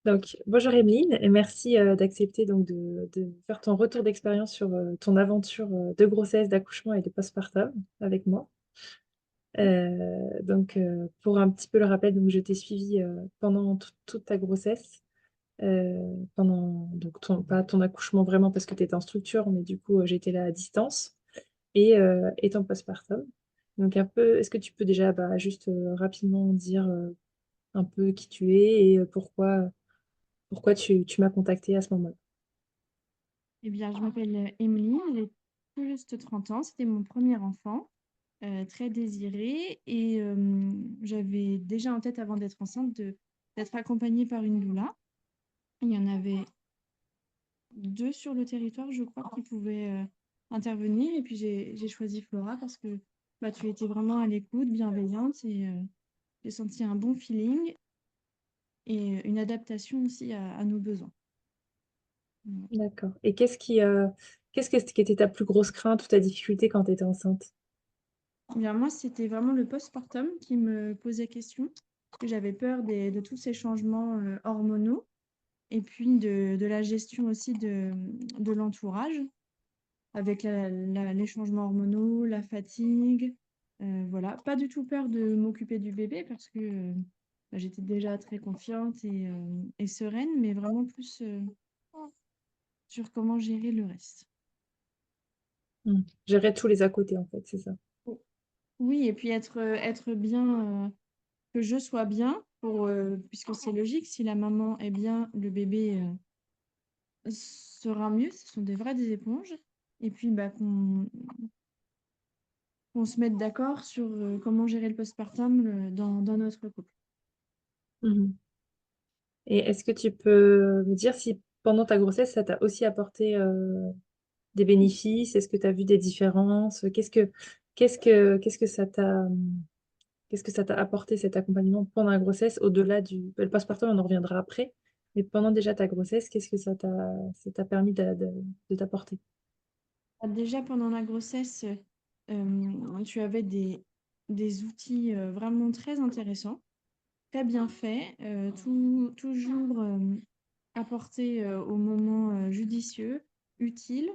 Donc, bonjour Emeline, et merci d'accepter donc de faire ton retour d'expérience sur ton aventure de grossesse, d'accouchement et de postpartum avec moi. Pour un petit peu le rappel, donc je t'ai suivi pendant toute ta grossesse, pendant donc pas ton accouchement vraiment parce que tu étais en structure, mais du coup j'étais là à distance et ton postpartum. Donc un peu, est-ce que tu peux déjà juste rapidement dire un peu qui tu es et pourquoi tu m'as contacté à ce moment-là? Eh bien, je m'appelle Emeline, j'ai tout juste 30 ans. C'était mon premier enfant, très désiré. Et j'avais déjà en tête, avant d'être enceinte, d'être accompagnée par une doula. Il y en avait deux sur le territoire, je crois, qui pouvaient intervenir. Et puis, j'ai choisi Flora parce que tu étais vraiment à l'écoute, bienveillante. Et j'ai senti un bon feeling et une adaptation aussi à nos besoins. Voilà. D'accord. Et qu'est-ce qui était ta plus grosse crainte ou ta difficulté quand tu étais enceinte? Eh bien, moi, c'était vraiment le postpartum qui me posait question, parce que j'avais peur de tous ces changements hormonaux et puis de la gestion aussi de l'entourage, avec les changements hormonaux, la fatigue. Voilà, pas du tout peur de m'occuper du bébé parce que j'étais déjà très confiante et sereine, mais vraiment plus sur comment gérer le reste. Hmm. Gérer tous les à côté, en fait, c'est ça. Oui, et puis être bien. Que je sois bien, puisque c'est logique, si la maman est bien, le bébé sera mieux. Ce sont des éponges. Et puis qu'on se mette d'accord sur comment gérer le postpartum dans notre couple. Mhm. Et est-ce que tu peux me dire si pendant ta grossesse, ça t'a aussi apporté des bénéfices? Est-ce que tu as vu des différences? Qu'est-ce que ça t'a apporté cet accompagnement pendant la grossesse, au-delà le postpartum, on en reviendra après. Mais pendant déjà ta grossesse, qu'est-ce que ça t'a permis de t'apporter? Déjà pendant la grossesse, tu avais des outils vraiment très intéressants, très bien faits, toujours apportés au moment judicieux, utile.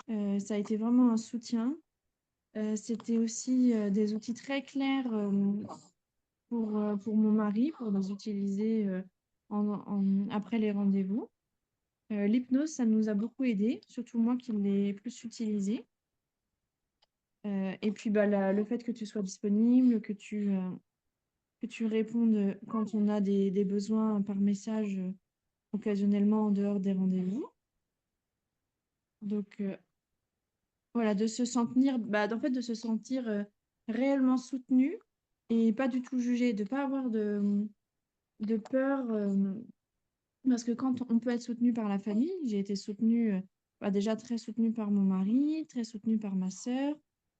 Ça a été vraiment un soutien. C'était aussi des outils très clairs pour mon mari, pour les utiliser après les rendez-vous. L'hypnose, ça nous a beaucoup aidé, surtout moi qui l'ai plus utilisé. Et puis le fait que tu sois disponible, que tu répondes quand on a des besoins par message, occasionnellement en dehors des rendez-vous. Donc voilà, de se sentir, en fait, de se sentir réellement soutenu et pas du tout jugé, de pas avoir de peur, parce que quand on peut être soutenu par la famille, j'ai été soutenue, déjà très soutenue par mon mari, très soutenue par ma sœur,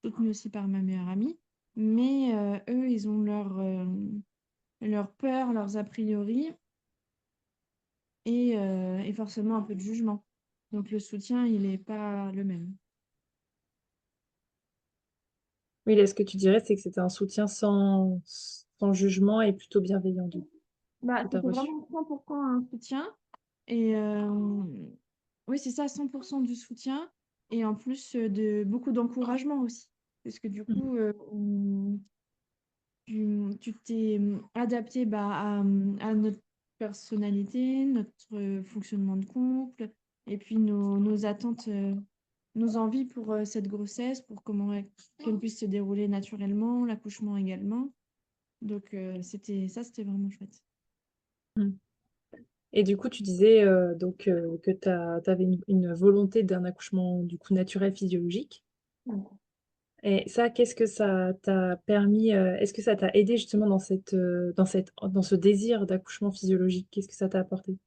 soutenue aussi par ma meilleure amie, mais eux, ils ont leur peur, leurs a priori et forcément un peu de jugement. Donc le soutien, il n'est pas le même. Oui, là, ce que tu dirais, c'est que c'était un soutien sans jugement et plutôt bienveillant que tu as C'était reçu. vraiment 100% un soutien. Et oui, c'est ça, 100% du soutien. Et en plus, de beaucoup d'encouragement aussi. Parce que du Mhm. coup, tu t'es adapté à notre personnalité, notre fonctionnement de couple, et puis nos attentes, nos envies pour cette grossesse, pour comment qu'elle puisse se dérouler naturellement, l'accouchement également. Donc, c'était vraiment chouette. Mhm. Et du coup, tu disais que tu avais une volonté d'un accouchement du coup naturel physiologique. Et ça, qu'est-ce que ça t'a permis? Est-ce que ça t'a aidé justement dans ce désir d'accouchement physiologique? Qu'est-ce que ça t'a apporté?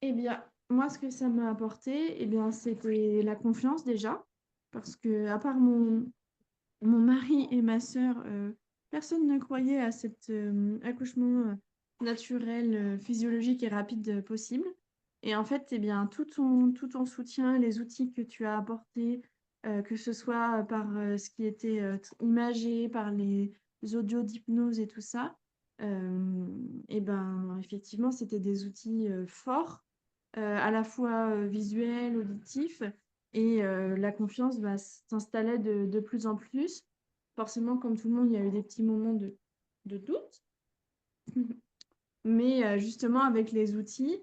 Eh bien, moi, ce que ça m'a apporté, c'était la confiance déjà, parce que à part mon mari et ma sœur, personne ne croyait à cet accouchement naturel, physiologique et rapide possible. Et en fait, tout ton soutien, les outils que tu as apportés, que ce soit par ce qui était imagé, par les audios d'hypnose et tout ça, Et ben, effectivement, c'était des outils forts, à la fois visuels, auditifs, et la confiance s'installait de plus en plus. Forcément, comme tout le monde, il y a eu des petits moments de doute. Mais justement, avec les outils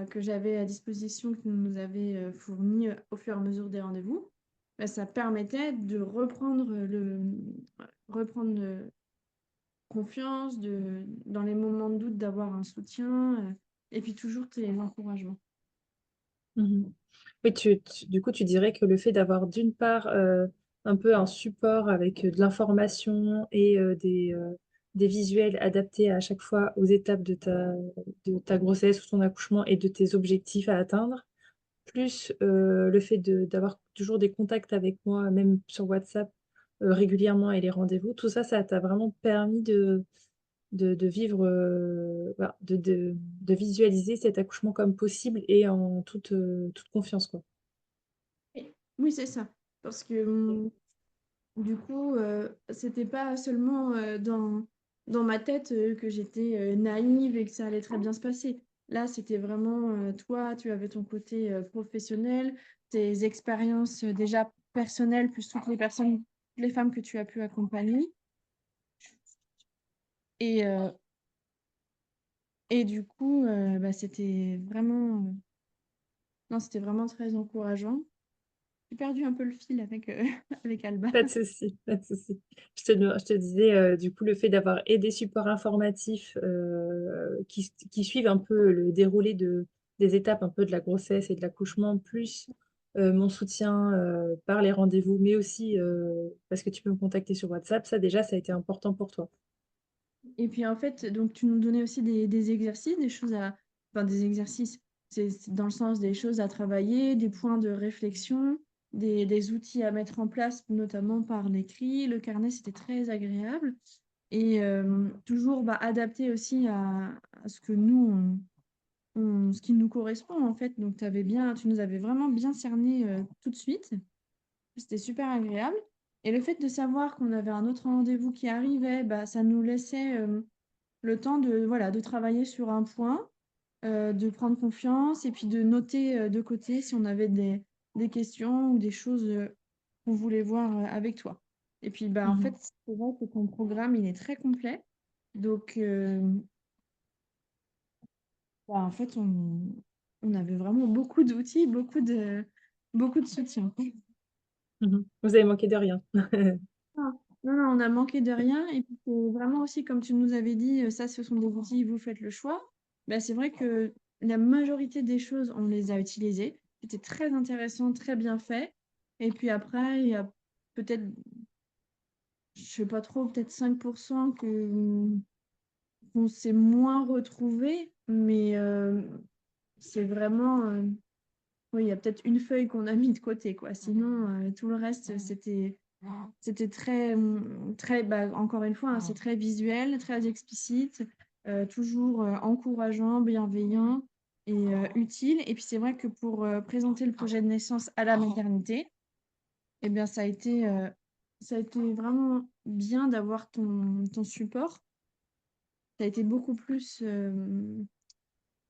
que j'avais à disposition, que nous avait fournis au fur et à mesure des rendez-vous, bah, ça permettait de reprendre confiance, dans les moments de doute, d'avoir un soutien, et puis toujours tes encouragements. Mmh. Oui, du coup, tu dirais que le fait d'avoir d'une part, un peu un support avec, de l'information et des visuels adaptés à chaque fois aux étapes de ta grossesse ou ton accouchement et de tes objectifs à atteindre, plus, le fait d'avoir toujours des contacts avec moi, même sur WhatsApp, régulièrement et les rendez-vous, tout ça, ça t'a vraiment permis de vivre, bah, de visualiser cet accouchement comme possible et en toute confiance, quoi. Et oui, c'est ça. Parce que du coup, c'était pas seulement dans ma tête que j'étais naïve et que ça allait très bien se passer. Là, c'était vraiment toi, tu avais ton côté professionnel, tes expériences déjà personnelles, plus toutes les personnes, toutes les femmes que tu as pu accompagner. Et, euh, et du coup, c'était vraiment, non, c'était vraiment très encourageant. J'ai perdu un peu le fil avec, avec Alba. Pas de souci, pas de souci. Je te disais, du coup, le fait d'avoir et des supports informatifs, qui suivent un peu le déroulé des étapes un peu de la grossesse et de l'accouchement, plus, mon soutien, par les rendez-vous, mais aussi, parce que tu peux me contacter sur WhatsApp, ça déjà, ça a été important pour toi. Et puis en fait, donc tu nous donnais aussi des exercices, des choses à... Enfin, des exercices, c'est dans le sens des choses à travailler, des points de réflexion, des outils à mettre en place, notamment par l'écrit. Le carnet, c'était très agréable. Et toujours adapté aussi à ce que nous, ce qui nous correspond en fait. Donc tu nous avais vraiment bien cerné tout de suite. C'était super agréable. Et le fait de savoir qu'on avait un autre rendez-vous qui arrivait, ça nous laissait le temps de travailler sur un point, de prendre confiance et puis de noter de côté si on avait des questions ou des choses qu'on voulait voir avec toi. Et puis, en fait, Mmh. c'est vrai que ton programme, il est très complet. Donc, en fait, on avait vraiment beaucoup d'outils, beaucoup de soutien. Mmh. Vous avez manqué de rien. Ah, non, non, on a manqué de rien. Et puis, c'est vraiment aussi, comme tu nous avais dit, ça, ce sont des outils, vous faites le choix. C'est vrai que la majorité des choses, on les a utilisées. C'était très intéressant, très bien fait. Et puis après, il y a peut-être, je sais pas trop, peut-être 5% qu'on s'est moins retrouvé. Mais c'est vraiment, oui, il y a peut-être une feuille qu'on a mis de côté, quoi. Sinon, tout le reste, c'était très, très, encore une fois, hein, c'est très visuel, très explicite, toujours encourageant, bienveillant et utile. Et puis c'est vrai que pour présenter le projet de naissance à la maternité, eh bien, ça a été vraiment bien d'avoir ton support. Ça a été beaucoup plus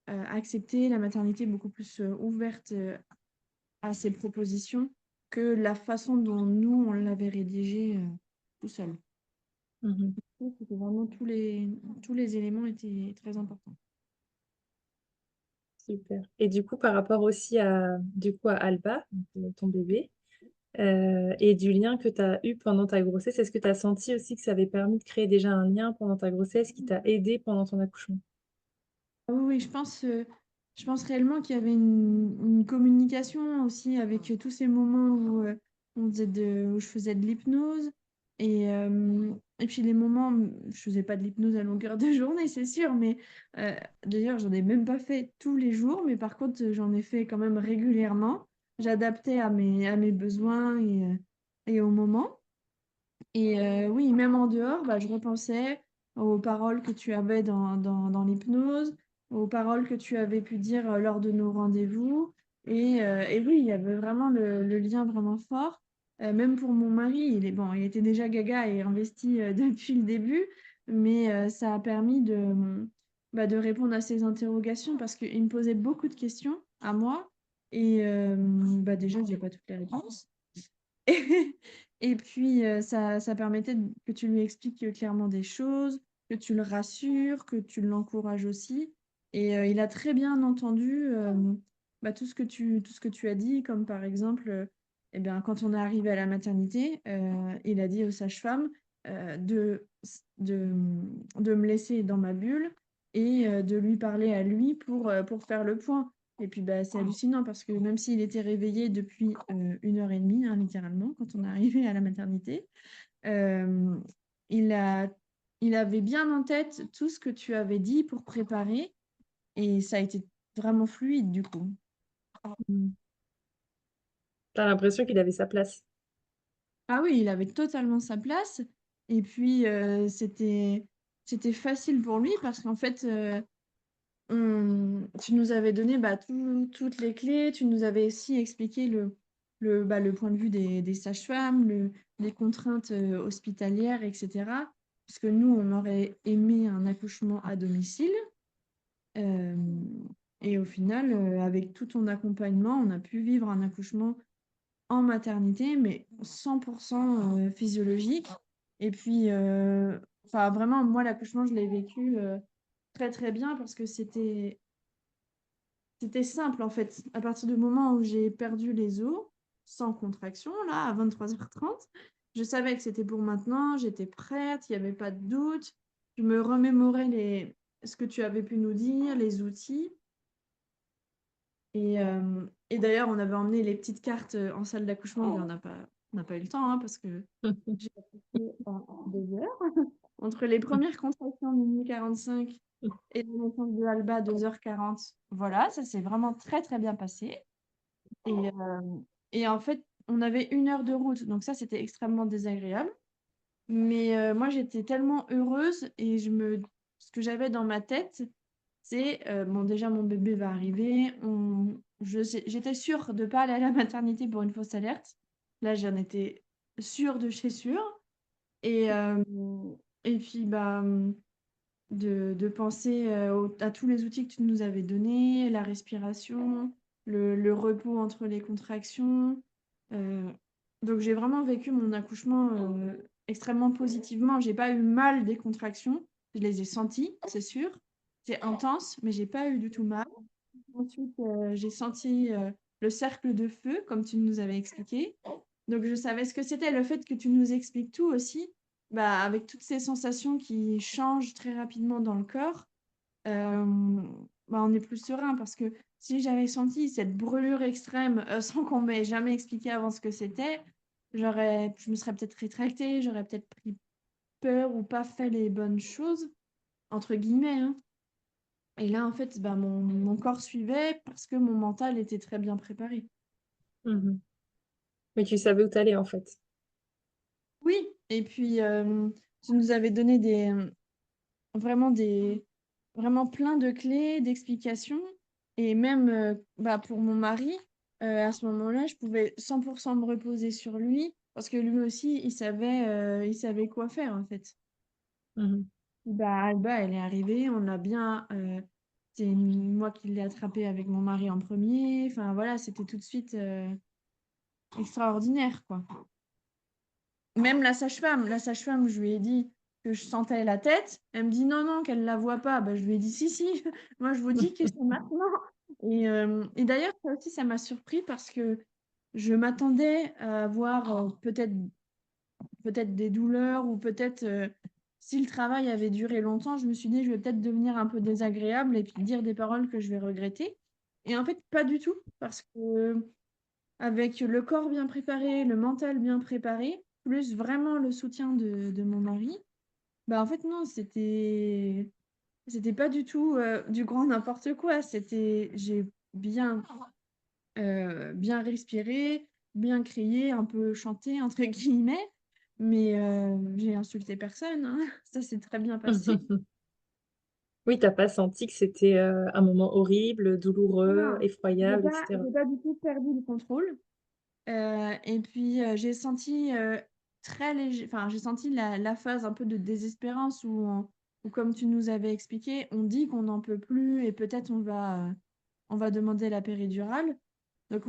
accepté, la maternité beaucoup plus ouverte à ces propositions que la façon dont nous, on l'avait rédigé tout seul. Mmh. Je trouve que vraiment tous les éléments étaient très importants. Super. Et du coup, par rapport aussi à Alba, donc, ton bébé, et du lien que tu as eu pendant ta grossesse, est-ce que tu as senti aussi que ça avait permis de créer déjà un lien pendant ta grossesse qui t'a aidé pendant ton accouchement? Ah oui, oui, je pense réellement qu'il y avait une communication aussi avec tous ces moments où, où je faisais de l'hypnose. Et puis les moments, je faisais pas de l'hypnose à longueur de journée, c'est sûr, mais euh, d'ailleurs, j'en ai même pas fait tous les jours, mais par contre, j'en ai fait quand même régulièrement. J'adaptais à mes besoins et au moment. Et oui, même en dehors, je repensais aux paroles que tu avais dans l'hypnose, aux paroles que tu avais pu dire lors de nos rendez-vous. Et oui, il y avait vraiment le lien vraiment fort. Même pour mon mari, bon, il était déjà gaga et investi depuis le début. mais ça a permis de répondre à ses interrogations parce qu'il me posait beaucoup de questions à moi et déjà, j'ai pas toutes les réponses. Et puis, ça permettait que tu lui expliques clairement des choses, que tu le rassures, que tu l'encourages aussi. Et il a très bien entendu tout ce que tu as dit, comme par exemple, eh bien, quand on est arrivé à la maternité, il a dit aux sages-femmes de, de me laisser dans ma bulle et de lui parler à lui pour faire le point. Et puis bah, c'est hallucinant parce que même s'il était réveillé depuis 1 heure et demie, hein, littéralement, quand on est arrivé à la maternité, euh, il a, il avait bien en tête tout ce que tu avais dit pour préparer et ça a été vraiment fluide du coup. Mhm. T'as l'impression qu'il avait sa place. Ah oui, il avait totalement sa place et puis c'était facile pour lui parce qu'en fait, tu nous avais donné toutes les clés, tu nous avais aussi expliqué le point de vue des sages-femmes, les contraintes hospitalières, etc. Parce que nous, on aurait aimé un accouchement à domicile. euh, et au final, avec tout ton accompagnement, on a pu vivre un accouchement en maternité, mais 100% physiologique. Et puis, enfin, vraiment, moi, l'accouchement, je l'ai vécu très, très bien parce que c'était simple en fait. À partir du moment où j'ai perdu les os, sans contraction, là, à 23h30, je savais que c'était pour maintenant, j'étais prête, il n'y avait pas de doute. Je me remémorais ce que tu avais pu nous dire, les outils. Et d'ailleurs, on avait emmené les petites cartes en salle d'accouchement, mais on n'a pas eu le temps hein, parce que j'ai accouché en 2 heures. Entre les premières contractions, 12h45 et la naissance de Alba, 2h40. Voilà, ça s'est vraiment très très bien passé. Et en fait, on avait 1 heure de route, donc ça, c'était extrêmement désagréable. Mais moi, j'étais tellement heureuse et ce que j'avais dans ma tête, c'est, bon, déjà, mon bébé va arriver. J'étais sûre de ne pas aller à la maternité pour une fausse alerte. Là, j'en étais sûre de chez sûre. Et, euh, et puis, de penser à tous les outils que tu nous avais donnés, la respiration, le repos entre les contractions. Euh, donc j'ai vraiment vécu mon accouchement extrêmement positivement. J'ai pas eu mal des contractions. Je les ai senties, c'est sûr. C'est intense, mais j'ai pas eu du tout mal. Ensuite, j'ai senti le cercle de feu, comme tu nous avais expliqué. Donc, je savais ce que c'était. Le fait que tu nous expliques tout aussi, avec toutes ces sensations qui changent très rapidement dans le corps, euh, on est plus serein parce que si j'avais senti cette brûlure extrême sans qu'on m'ait jamais expliqué avant ce que c'était, je me serais peut-être rétractée, j'aurais peut-être pris peur ou pas fait les bonnes choses, entre guillemets, hein. Et là, en fait, mon corps suivait parce que mon mental était très bien préparé. Mhm. Mais tu savais où t'allais en fait. Oui, et puis tu nous avais donné vraiment vraiment plein de clés, d'explications. Et même pour mon mari, à ce moment-là, je pouvais 100% me reposer sur lui parce que lui aussi, il savait quoi faire en fait. Mhm. Alba, elle est arrivée, on a bien. C'est moi qui l'ai attrapée avec mon mari en premier. Enfin voilà, c'était tout de suite extraordinaire, quoi. Même la sage-femme, je lui ai dit que je sentais la tête. Elle me dit non, non, qu'elle la voit pas. Je lui ai dit si, si, moi je vous dis que c'est maintenant. Et d'ailleurs, ça aussi, ça m'a surpris parce que je m'attendais à avoir peut-être des douleurs ou peut-être si le travail avait duré longtemps, je me suis dit je vais peut-être devenir un peu désagréable et puis dire des paroles que je vais regretter. Et en fait, pas du tout, parce que avec le corps bien préparé, le mental bien préparé, plus vraiment le soutien de mon mari, en fait non, c'était pas du tout du grand n'importe quoi. J'ai bien respiré, bien crié, un peu chanté entre guillemets, mais j'ai insulté personne, hein. Ça s'est très bien passé. Oui, t'as pas senti que c'était un moment horrible, douloureux, Non, effroyable, etc. j'ai pas du tout perdu le contrôle. Et puis j'ai senti très léger. Enfin, j'ai senti la phase un peu de désespérance où, comme tu nous avais expliqué, on dit qu'on n'en peut plus et peut-être on va demander la péridurale. Donc,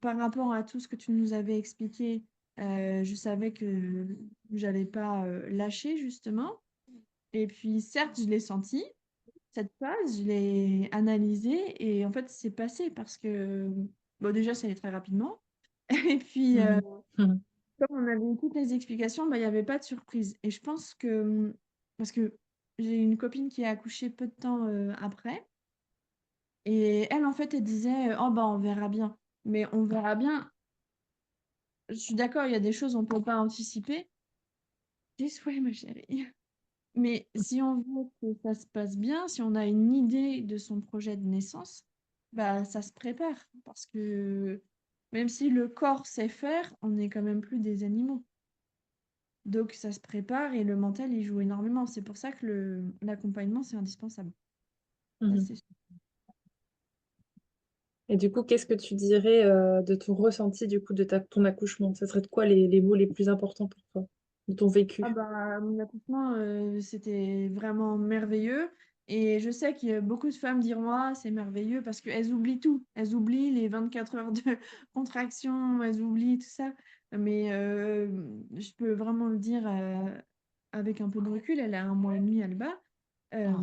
par rapport à tout ce que tu nous avais expliqué, je savais que j'allais pas lâcher, justement. Et puis, certes, je l'ai senti, cette phase, je l'ai analysée et en fait, c'est passé parce que, bon, déjà, ça allait très rapidement. Et puis, Mhm. Mhm. comme on avait eu toutes les explications, bah, il n'y avait pas de surprise. Et je pense que, parce que j'ai une copine qui a accouché peu de temps après, et elle, en fait, elle disait, oh, bah, on verra bien. Mais on verra bien. Je suis d'accord, il y a des choses on ne peut pas anticiper. Tes souhaits, ma chérie. Mais si on veut que ça se passe bien, si on a une idée de son projet de naissance, bah, ça se prépare. Parce que même si le corps sait faire, on n'est quand même plus des animaux. Donc ça se prépare et le mental, il joue énormément. C'est pour ça que l'accompagnement, c'est indispensable. Ça, Mhm. c'est sûr. Et du coup, qu'est-ce que tu dirais de ton ressenti du coup de ton accouchement? Ça serait de quoi les mots les plus importants pour toi, de ton Ah vécu? bah, mon accouchement, c'était vraiment merveilleux. Et je sais que beaucoup de femmes diront, ah, c'est merveilleux parce qu'elles oublient tout. Elles oublient les 24 heures de contraction, elles oublient tout ça. Mais je peux vraiment le dire avec un peu de recul, elle a 1 mois et demi, elle bat. Euh,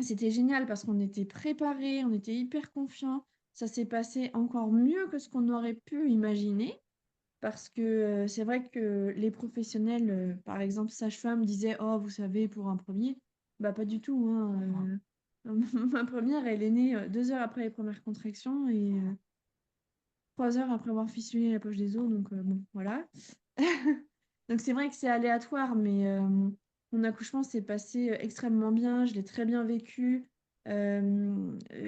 C'était génial parce qu'on était préparés, on était hyper confiants. Ça s'est passé encore mieux que ce qu'on aurait pu imaginer. Parce que c'est vrai que les professionnels, par exemple, sage-femme, disaient, oh, vous savez, pour un premier, bah pas du tout, hein, ma première, elle est née 2 heures après les premières contractions et 3 heures après avoir fistulé la poche des os. Donc bon, voilà. Donc c'est vrai que c'est aléatoire, mais mon accouchement s'est passé extrêmement bien. Je l'ai très bien vécu.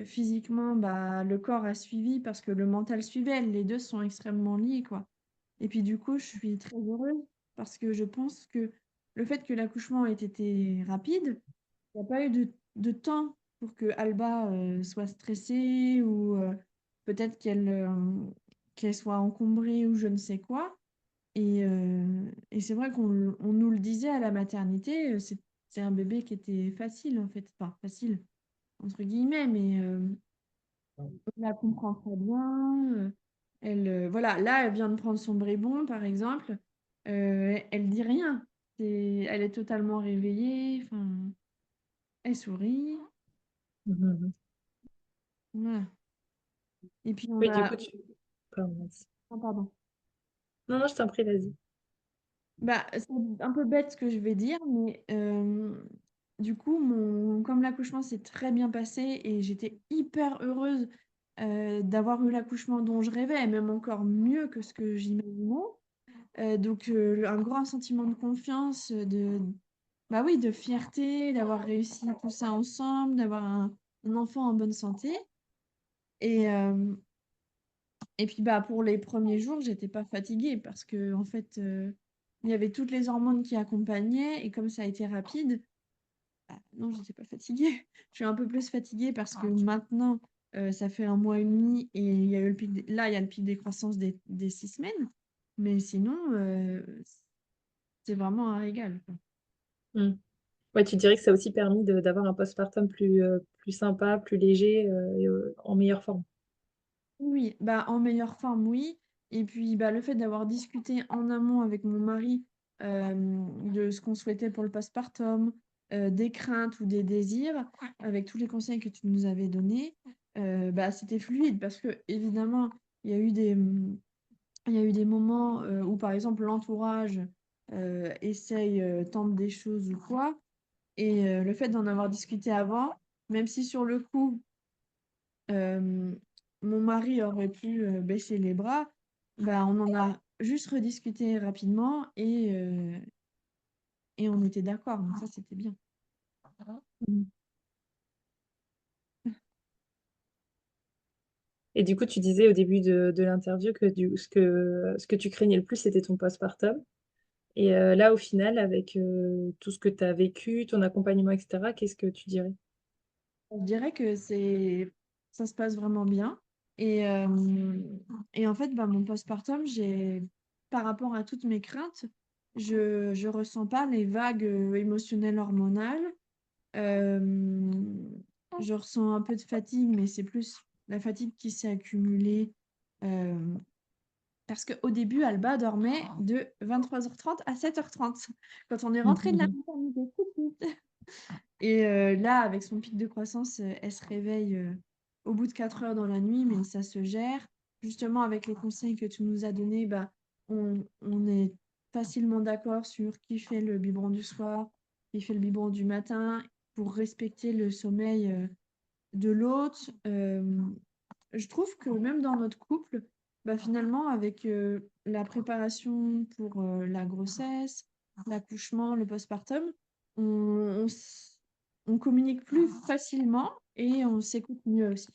Physiquement, bah, le corps a suivi parce que le mental suivait. Les deux sont extrêmement liés, quoi. Et puis du coup, je suis très heureuse parce que je pense que le fait que l'accouchement ait été rapide, il n'y a pas eu de temps pour que Alba soit stressée ou peut-être qu'elle soit encombrée ou je ne sais quoi. Et c'est vrai qu'on nous le disait à la maternité, c'est un bébé qui était facile en fait, enfin facile entre guillemets, mais on la comprend très bien. Voilà, là, elle vient de prendre son brébon, par exemple. Elle dit rien. Elle est totalement réveillée. Enfin, elle sourit. Mhm. Voilà. Et puis on Oui, du coup, a. Pardon, vas-y. Oh, pardon. Non, non, je t'en prie, vas-y. Bah, c'est un peu bête ce que je vais dire, mais du coup, comme l'accouchement s'est très bien passé et j'étais hyper heureuse d'avoir eu l'accouchement dont je rêvais, et même encore mieux que ce que j'imaginais. Donc, un grand sentiment de confiance, bah oui, de fierté, d'avoir réussi tout ça ensemble, d'avoir un enfant en bonne santé. Et, euh, et puis, bah, pour les premiers jours, j'étais pas fatiguée parce que, en fait, il y avait toutes les hormones qui accompagnaient. Et comme ça a été rapide, bah, non, j'étais pas fatiguée. Je suis un peu plus fatiguée parce que maintenant, ça fait 1 mois et demi et il y a eu là, il y a le pic des croissances des 6 semaines. Mais sinon, c'est vraiment un régal, quoi. Mm. Ouais, tu dirais que ça a aussi permis d'avoir un postpartum plus sympa, plus léger et en meilleure forme. Oui, bah, en meilleure forme, oui. Et puis bah, le fait d'avoir discuté en amont avec mon mari de ce qu'on souhaitait pour le postpartum, des craintes ou des désirs, avec tous les conseils que tu nous avais donnés, bah, c'était fluide parce que évidemment, il y a eu il y a eu des moments où par exemple l'entourage essaye, tente des choses ou quoi. Et le fait d'en avoir discuté avant, même si sur le coup, euh, mon mari aurait pu baisser les bras, bah, on en a juste rediscuté rapidement et on était d'accord. Donc ça, c'était bien. Mm. Et du coup, tu disais au début de l'interview que ce que tu craignais le plus, c'était ton postpartum. Et là, au final, avec tout ce que tu as vécu, ton accompagnement, etc., qu'est-ce que tu dirais? Je dirais que ça se passe vraiment bien. Et, euh, et en fait, bah, mon postpartum, par rapport à toutes mes craintes, je ressens pas les vagues émotionnelles hormonales. Euh, je ressens un peu de fatigue, mais c'est plus la fatigue qui s'est accumulée. euh, Parce qu'au début, Alba dormait de 23h30 à 7h30 quand on est rentré de la maternité. Et là, avec son pic de croissance, elle se réveille au bout de 4 heures dans la nuit, mais ça se gère. Justement, avec les conseils que tu nous as donnés, bah, on est facilement d'accord sur qui fait le biberon du soir, qui fait le biberon du matin, pour respecter le sommeil de l'autre. Je trouve que même dans notre couple, bah, finalement, avec la préparation pour la grossesse, l'accouchement, le postpartum, on, on communique plus facilement et on s'écoute mieux aussi.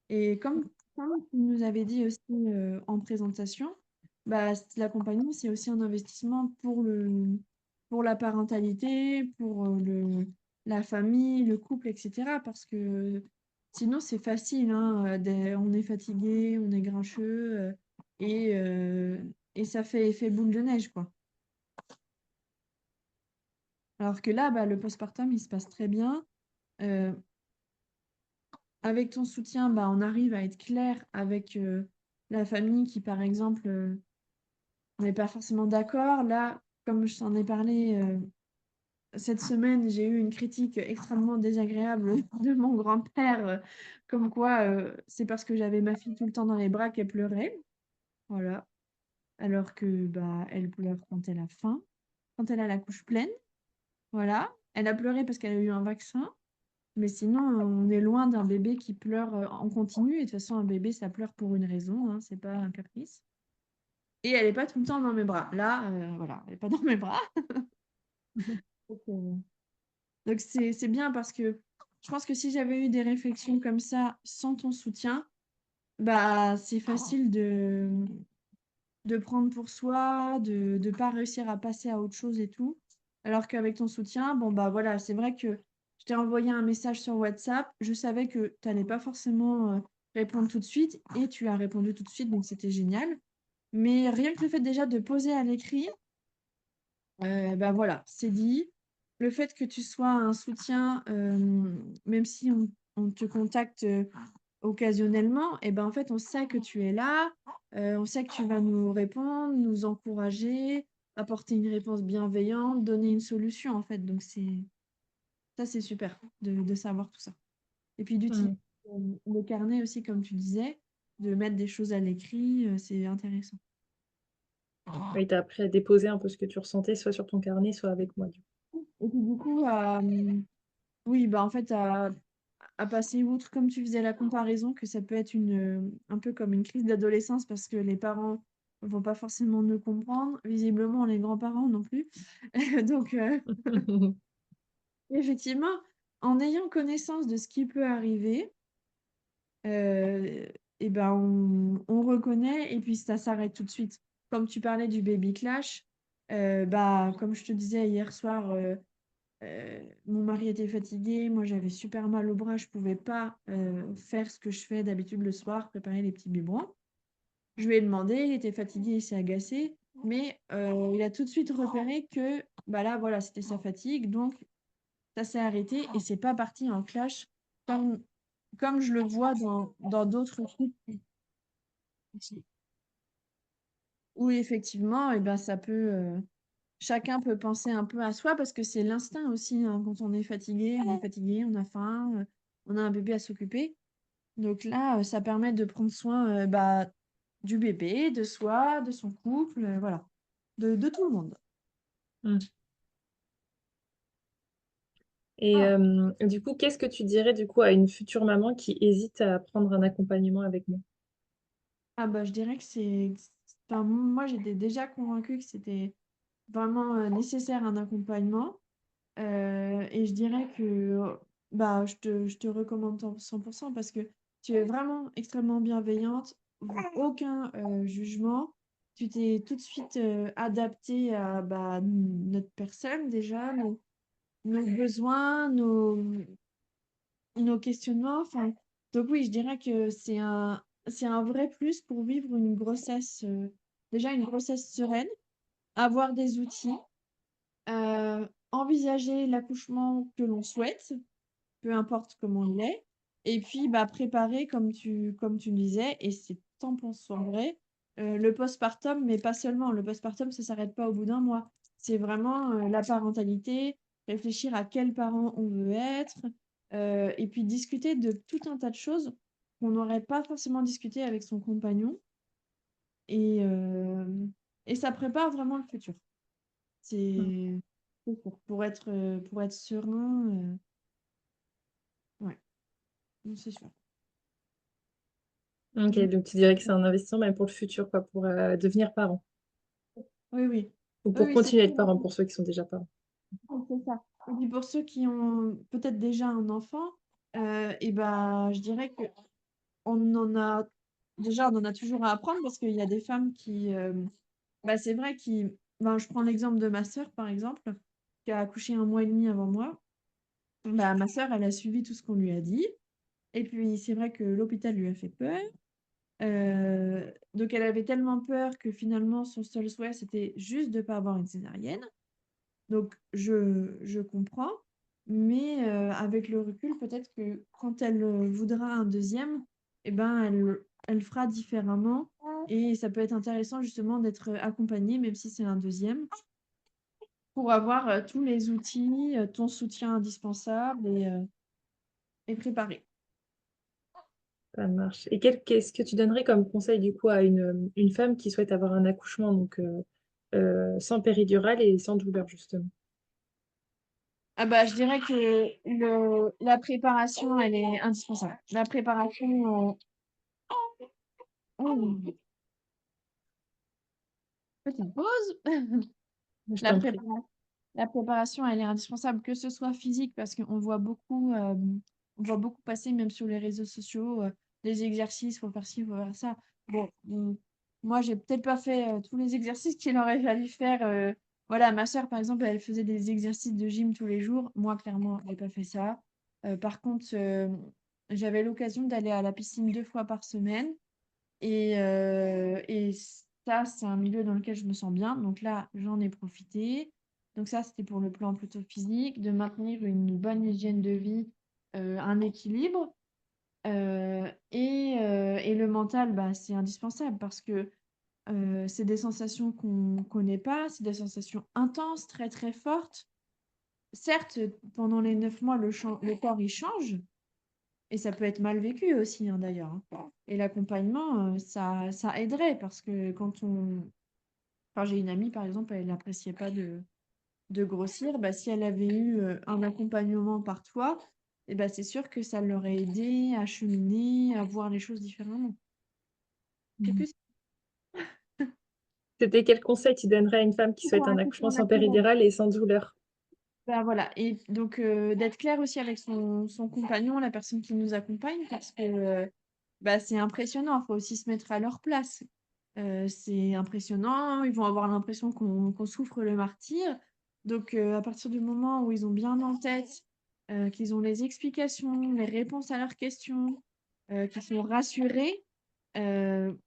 Et comme tu nous avais dit aussi en présentation, bah, l'accompagnement, c'est aussi un investissement pour la parentalité, pour la famille, le couple, etc. Parce que sinon, c'est facile, hein, on est fatigué, on est grincheux, et, euh, et ça fait effet boule de neige, quoi. Alors que là, bah, le postpartum, il se passe très bien. Euh, Avec ton soutien, bah, on arrive à être clair avec la famille qui, par exemple, n'est pas forcément d'accord. Là, comme je t'en ai parlé cette semaine, j'ai eu une critique extrêmement désagréable de mon grand-père, comme quoi c'est parce que j'avais ma fille tout le temps dans les bras qu'elle pleurait. Voilà. Alors que bah, elle pleure quand elle a faim, quand elle a la couche pleine. Voilà. Elle a pleuré parce qu'elle a eu un vaccin. Mais sinon, on est loin d'un bébé qui pleure en continu. Et de toute façon, un bébé, ça pleure pour une raison, hein, c'est pas un caprice. Et elle n'est pas tout le temps dans mes bras. Là, voilà, elle n'est pas dans mes bras. Donc, c'est bien parce que je pense que si j'avais eu des réflexions comme ça sans ton soutien, bah c'est facile de prendre pour soi, de ne pas réussir à passer à autre chose et tout. Alors qu'avec ton soutien, bon bah voilà, c'est vrai que je t'ai envoyé un message sur WhatsApp, je savais que tu n'allais pas forcément répondre tout de suite et tu as répondu tout de suite, donc c'était génial. Mais rien que le fait déjà de poser à l'écrit, bah voilà, c'est dit. Le fait que tu sois un soutien, même si on te contacte occasionnellement, et ben en fait, on sait que tu es là, on sait que tu vas nous répondre, nous encourager, apporter une réponse bienveillante, donner une solution en fait. Donc ça, c'est super de savoir tout ça. Et puis d'utiliser Mm. le carnet aussi, comme tu disais, de mettre des choses à l'écrit, c'est intéressant. Oui, t'as appris à déposer un peu ce que tu ressentais, soit sur ton carnet, soit avec moi, du Et puis du coup, oui, bah en fait, à passer outre, comme tu faisais la comparaison, que ça peut être un peu comme une crise d'adolescence parce que les parents vont pas forcément nous comprendre, visiblement les grands-parents non plus. Donc, coup. effectivement, en ayant connaissance de ce qui peut arriver, euh, et ben on reconnaît et puis ça s'arrête tout de suite. Comme tu parlais du baby clash, bah, comme je te disais hier soir, mon mari était fatigué, moi j'avais super mal au bras, je pouvais pas faire ce que je fais d'habitude le soir, préparer les petits biberons. Je lui ai demandé, il était fatigué, il s'est agacé, mais il a tout de suite repéré que bah là voilà, c'était sa fatigue, donc ça s'est arrêté et c'est pas parti en clash comme, comme je le vois dans d'autres couples où effectivement, et ben, ça peut, chacun peut penser un peu à soi parce que c'est l'instinct aussi, hein. Quand on est fatigué, on a faim, on a un bébé à s'occuper. Donc là, ça permet de prendre soin bah, du bébé, de soi, de son couple, voilà, de tout le monde. Mm. Et du coup, qu'est-ce que tu dirais du coup à une future maman qui hésite à prendre un accompagnement avec moi? Ah bah, je dirais que enfin, moi, j'étais déjà convaincue que c'était vraiment nécessaire un accompagnement. Et je dirais que bah, je te recommande 100% parce que tu es vraiment extrêmement bienveillante, aucun jugement. Tu t'es tout de suite adaptée à bah, notre personne déjà, nos besoins, nos questionnements. Enfin, donc oui, je dirais que c'est un vrai plus pour vivre une grossesse, déjà une grossesse sereine avoir des outils, envisager l'accouchement que l'on souhaite, peu importe comment il est, et puis, bah, préparer comme tu me disais et c'est 100 % vrai, le postpartum, mais pas seulement. Le postpartum, ça s'arrête pas au bout d'un mois. C'est vraiment, la parentalité, réfléchir à quel parent on veut être, et puis discuter de tout un tas de choses qu'on n'aurait pas forcément discuté avec son compagnon et ça prépare vraiment le futur. Mm. C'est pour être serein, ouais, non, c'est sûr. OK, Mmh. donc tu dirais que c'est un investissement même pour le futur, quoi, pour, devenir parent Oui, oui. ou Oui, pour oui, c'est continuer à ça, être parent pour ceux qui sont déjà parents? c'est ça. Et puis pour ceux qui ont peut-être déjà un enfant, et bah, je dirais on en a toujours à apprendre parce qu'il y a des femmes qui, bah, c'est vrai ben, je prends l'exemple de ma sœur, par exemple, qui a accouché 1 mois et demi avant moi. Bah, ma sœur, elle a suivi tout ce qu'on lui a dit et puis c'est vrai que l'hôpital lui a fait peur. Donc elle avait tellement peur que finalement son seul souhait, c'était juste de pas avoir une césarienne. Donc je comprends, mais avec le recul, peut-être que quand elle, voudra un deuxième, et ben, elle fera différemment et ça peut être intéressant justement d'être, accompagnée, même si c'est un deuxième, pour avoir, tous les outils, ton soutien indispensable et préparé. Ça marche et qu'est-ce que tu donnerais comme conseil, du coup, à une femme qui souhaite avoir un accouchement donc sans péridurale et sans douleur, justement? Ah bah, je dirais que la préparation, elle est indispensable. La préparation, oh, petite pause. Je La t'en prie. préparation la préparation, elle est indispensable, que ce soit physique parce qu'on voit beaucoup passer même sur les réseaux sociaux, des exercices, faut faire ci, faut faire ça. Bon, moi, j'ai peut-être pas fait, tous les exercices qu'il aurait fallu faire, voilà, ma sœur, par exemple, elle faisait des exercices de gym tous les jours. Moi, clairement, j'ai pas fait ça. Par contre, j'avais l'occasion d'aller à la piscine 2 fois par semaine et ça, c'est un milieu dans lequel je me sens bien. Donc là, j'en ai profité. Donc ça, c'était pour le plan plutôt physique, de maintenir une bonne hygiène de vie, un équilibre. Et le mental, bah, c'est indispensable parce que c'est des sensations qu'on ne connaît pas, c'est des sensations intenses, très très fortes. Certes, pendant les 9 mois, le corps, il change, et ça peut être mal vécu aussi, hein, d'ailleurs, hein. Et l'accompagnement, ça aiderait parce que enfin, j'ai une amie, par exemple, elle n'appréciait pas de grossir. Bah, si elle avait eu un accompagnement par toi, et bah, c'est sûr que ça l'aurait aidé à cheminer, à voir les choses différemment. Qu'est-ce Mmh. que C'était quel conseil tu donnerais à une femme qui c'est souhaite pour un un accouchement futur sans naturel? péridurale et sans douleur? Bah, voilà, et donc d'être clair aussi avec son compagnon, la personne qui nous accompagne, parce que bah, c'est impressionnant, il faut aussi se mettre à leur place. C'est impressionnant, ils vont avoir l'impression qu'on souffre le martyre. Donc à partir du moment où ils ont bien en tête, qu'ils ont les explications, les réponses à leurs questions, qu'ils sont rassurés, heu,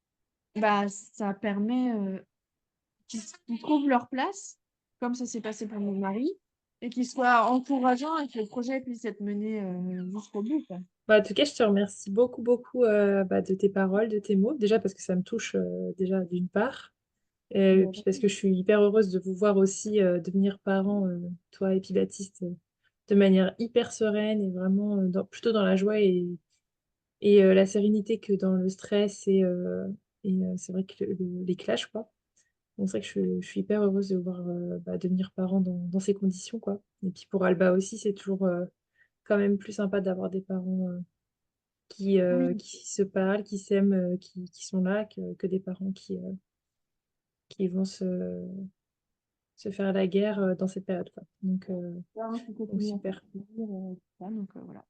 bah, ça permet, qu'ils trouvent leur place, comme ça s'est passé pour mon mari, et qu'ils soient encourageants et que le projet puisse être mené, jusqu'au bout, quoi. Bah, en tout cas, je te remercie beaucoup, beaucoup, bah, de tes paroles, de tes mots. Déjà parce que ça me touche, déjà d'une part, et Bah, puis parce que je suis hyper heureuse de vous voir aussi, devenir parents, toi et puis Baptiste, de manière hyper sereine et vraiment, plutôt dans la joie et la sérénité que dans le stress et c'est vrai que les clashs, quoi. Donc c'est vrai que je suis hyper heureuse de vous voir, bah, devenir parent dans ces conditions, quoi. Et puis pour Alba aussi, c'est toujours, quand même plus sympa d'avoir des parents, oui, qui se parlent, qui s'aiment, qui sont là, que des parents qui vont se faire la guerre, dans cette période, quoi. Donc bah, on s'est donc continué à faire super. plaisir, tout ça, donc voilà.